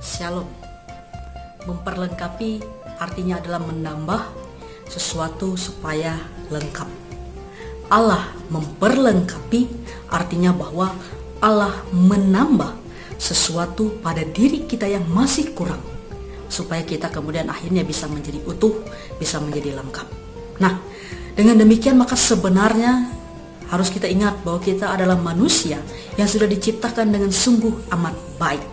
Shalom. Memperlengkapi artinya adalah menambah sesuatu supaya lengkap. Allah memperlengkapi artinya bahwa Allah menambah sesuatu pada diri kita yang masih kurang, supaya kita kemudian akhirnya bisa menjadi utuh, bisa menjadi lengkap. Nah, dengan demikian maka sebenarnya harus kita ingat bahwa kita adalah manusia yang sudah diciptakan dengan sungguh amat baik.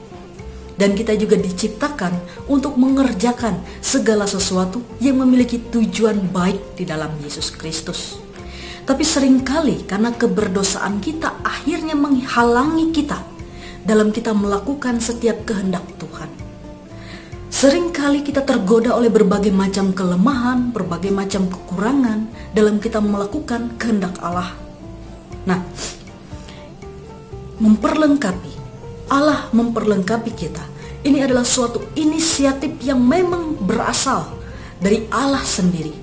Dan kita juga diciptakan untuk mengerjakan segala sesuatu yang memiliki tujuan baik di dalam Yesus Kristus. Tapi seringkali karena keberdosaan kita akhirnya menghalangi kita dalam kita melakukan setiap kehendak Tuhan. Seringkali kita tergoda oleh berbagai macam kelemahan, berbagai macam kekurangan dalam kita melakukan kehendak Allah. Nah, Allah memperlengkapi kita. Ini adalah suatu inisiatif yang memang berasal dari Allah sendiri.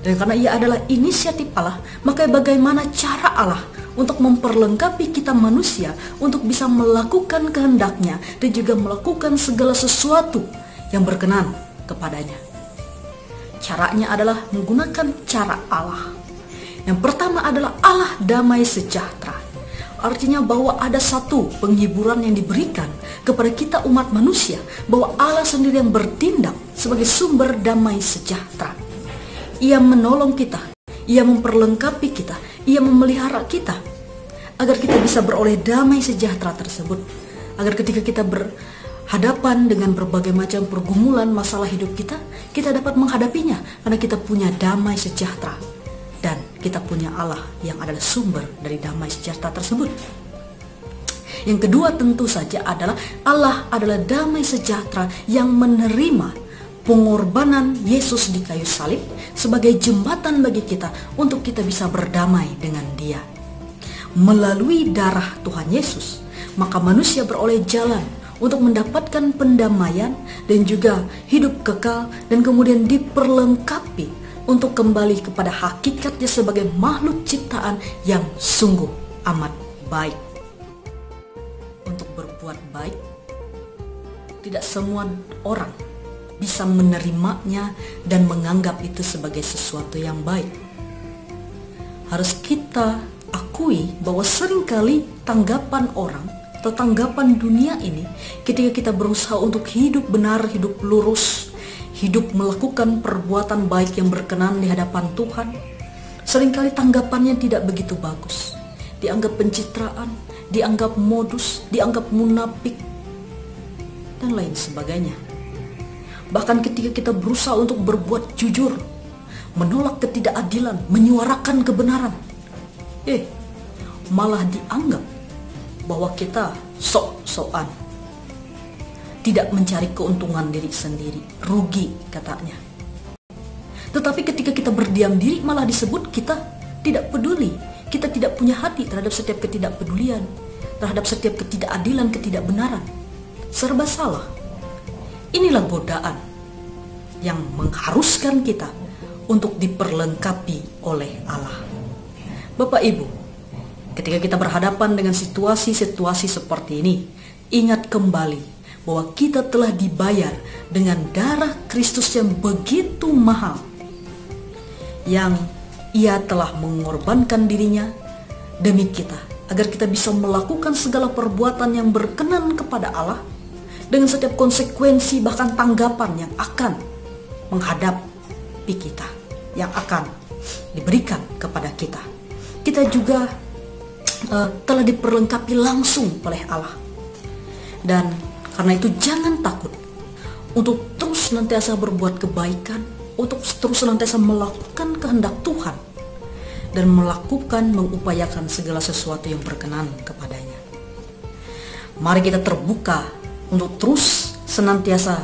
Dan karena ia adalah inisiatif Allah, maka bagaimana cara Allah untuk memperlengkapi kita manusia untuk bisa melakukan kehendaknya dan juga melakukan segala sesuatu yang berkenan kepadanya. Caranya adalah menggunakan cara Allah. Yang pertama adalah Allah damai sejahtera. Artinya bahwa ada satu penghiburan yang diberikan kepada kita umat manusia, bahwa Allah sendiri yang bertindak sebagai sumber damai sejahtera. Ia menolong kita, Ia memperlengkapi kita, Ia memelihara kita, agar kita bisa beroleh damai sejahtera tersebut. Agar ketika kita berhadapan dengan berbagai macam pergumulan masalah hidup kita, kita dapat menghadapinya karena kita punya damai sejahtera. Dan kita punya Allah yang adalah sumber dari damai sejahtera tersebut. Yang kedua tentu saja adalah Allah adalah damai sejahtera yang menerima pengorbanan Yesus di kayu salib sebagai jembatan bagi kita untuk kita bisa berdamai dengan Dia. Melalui darah Tuhan Yesus, maka manusia beroleh jalan untuk mendapatkan pendamaian dan juga hidup kekal, dan kemudian diperlengkapi untuk kembali kepada hakikatnya sebagai makhluk ciptaan yang sungguh amat baik. Untuk berbuat baik, tidak semua orang bisa menerimanya dan menganggap itu sebagai sesuatu yang baik. Harus kita akui bahwa seringkali tanggapan orang atau tanggapan dunia ini ketika kita berusaha untuk hidup benar, hidup lurus, hidup melakukan perbuatan baik yang berkenan di hadapan Tuhan, seringkali tanggapannya tidak begitu bagus. Dianggap pencitraan, dianggap modus, dianggap munafik, dan lain sebagainya. Bahkan ketika kita berusaha untuk berbuat jujur, menolak ketidakadilan, menyuarakan kebenaran, malah dianggap bahwa kita sok-sokan, tidak mencari keuntungan diri sendiri, rugi katanya. Tetapi ketika kita berdiam diri malah disebut kita tidak peduli, kita tidak punya hati terhadap setiap ketidakpedulian, terhadap setiap ketidakadilan, ketidakbenaran. Serba salah. Inilah godaan yang mengharuskan kita untuk diperlengkapi oleh Allah. Bapak Ibu, ketika kita berhadapan dengan situasi-situasi seperti ini, ingat kembali bahwa kita telah dibayar dengan darah Kristus yang begitu mahal, yang Ia telah mengorbankan dirinya demi kita, agar kita bisa melakukan segala perbuatan yang berkenan kepada Allah dengan setiap konsekuensi bahkan tanggapan yang akan menghadapi kita, yang akan diberikan kepada kita. Kita juga telah diperlengkapi langsung oleh Allah. Dan karena itu jangan takut untuk terus senantiasa berbuat kebaikan, untuk terus senantiasa melakukan kehendak Tuhan, dan mengupayakan segala sesuatu yang berkenan kepadanya. Mari kita terbuka untuk terus senantiasa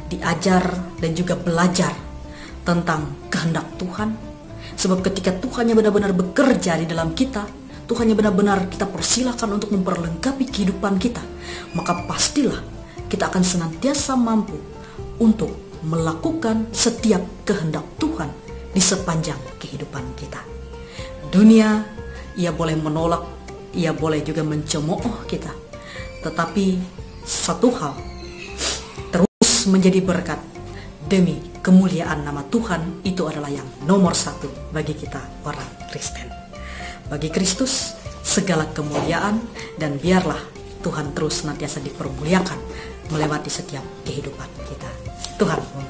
diajar dan juga belajar tentang kehendak Tuhan. Sebab ketika Tuhan yang benar-benar bekerja di dalam kita, Tuhan yang benar-benar kita persilakan untuk memperlengkapi kehidupan kita, maka pastilah kita akan senantiasa mampu untuk melakukan setiap kehendak Tuhan di sepanjang kehidupan kita. Dunia, ia boleh menolak, ia boleh juga mencemooh kita, tetapi satu hal, terus menjadi berkat demi kemuliaan nama Tuhan. Itu adalah yang nomor satu bagi kita orang Kristen. Bagi Kristus segala kemuliaan, dan biarlah Tuhan terus senantiasa dipermuliakan melewati setiap kehidupan kita. Tuhan memberkati.